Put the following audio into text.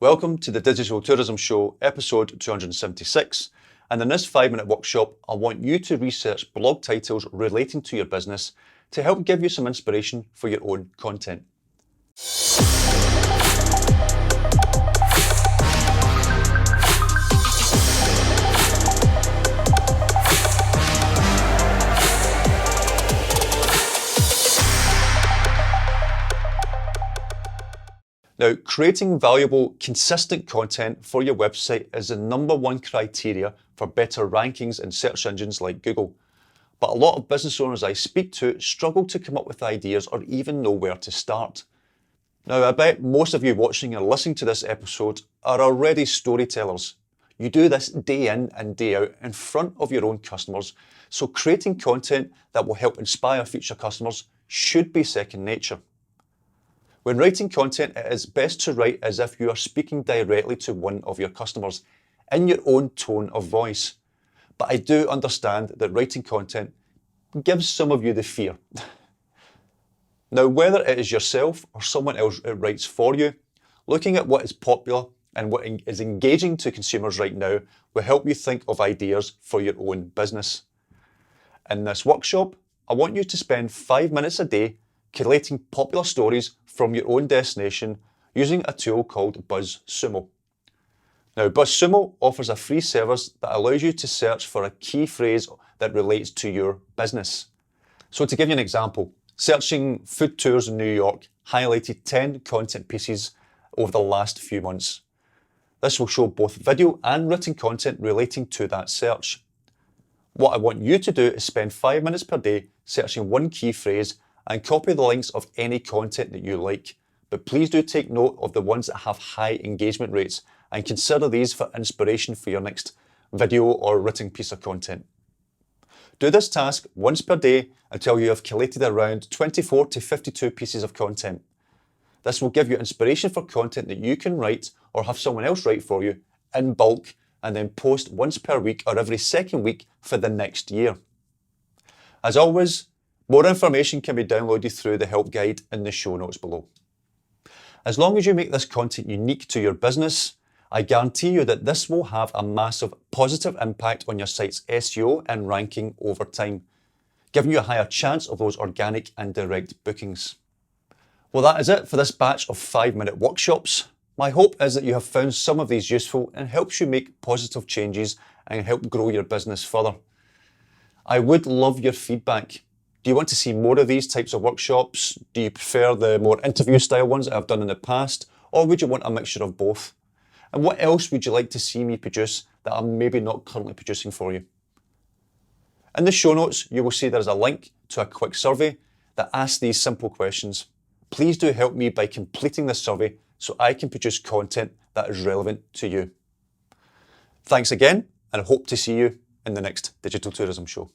Welcome to the Digital Tourism Show, episode 276. And in this 5-minute workshop, I want you to research blog titles relating to your business to help give you some inspiration for your own content. Now, creating valuable, consistent content for your website is the #1 criteria for better rankings in search engines like Google. But a lot of business owners I speak to struggle to come up with ideas or even know where to start. Now, I bet most of you watching and listening to this episode are already storytellers. You do this day in and day out in front of your own customers, so creating content that will help inspire future customers should be second nature. When writing content, it is best to write as if you are speaking directly to one of your customers in your own tone of voice. But I do understand that writing content gives some of you the fear. Now, whether it is yourself or someone else who writes for you, looking at what is popular and what is engaging to consumers right now will help you think of ideas for your own business. In this workshop, I want you to spend 5 minutes a day collating popular stories from your own destination using a tool called BuzzSumo. Now, BuzzSumo offers a free service that allows you to search for a key phrase that relates to your business. So to give you an example, searching food tours in New York highlighted 10 content pieces over the last few months. This will show both video and written content relating to that search. What I want you to do is spend 5 minutes per day searching one key phrase and copy the links of any content that you like. But please do take note of the ones that have high engagement rates and consider these for inspiration for your next video or written piece of content. Do this task once per day until you have collated around 24 to 52 pieces of content. This will give you inspiration for content that you can write or have someone else write for you in bulk and then post once per week or every second week for the next year. As always, more information can be downloaded through the help guide in the show notes below. As long as you make this content unique to your business, I guarantee you that this will have a massive positive impact on your site's SEO and ranking over time, giving you a higher chance of those organic and direct bookings. Well, that is it for this batch of 5-minute workshops. My hope is that you have found some of these useful and helps you make positive changes and help grow your business further. I would love your feedback. Do you want to see more of these types of workshops? Do you prefer the more interview style ones that I've done in the past? Or would you want a mixture of both? And what else would you like to see me produce that I'm maybe not currently producing for you? In the show notes, you will see there's a link to a quick survey that asks these simple questions. Please do help me by completing this survey so I can produce content that is relevant to you. Thanks again, and I hope to see you in the next Digital Tourism Show.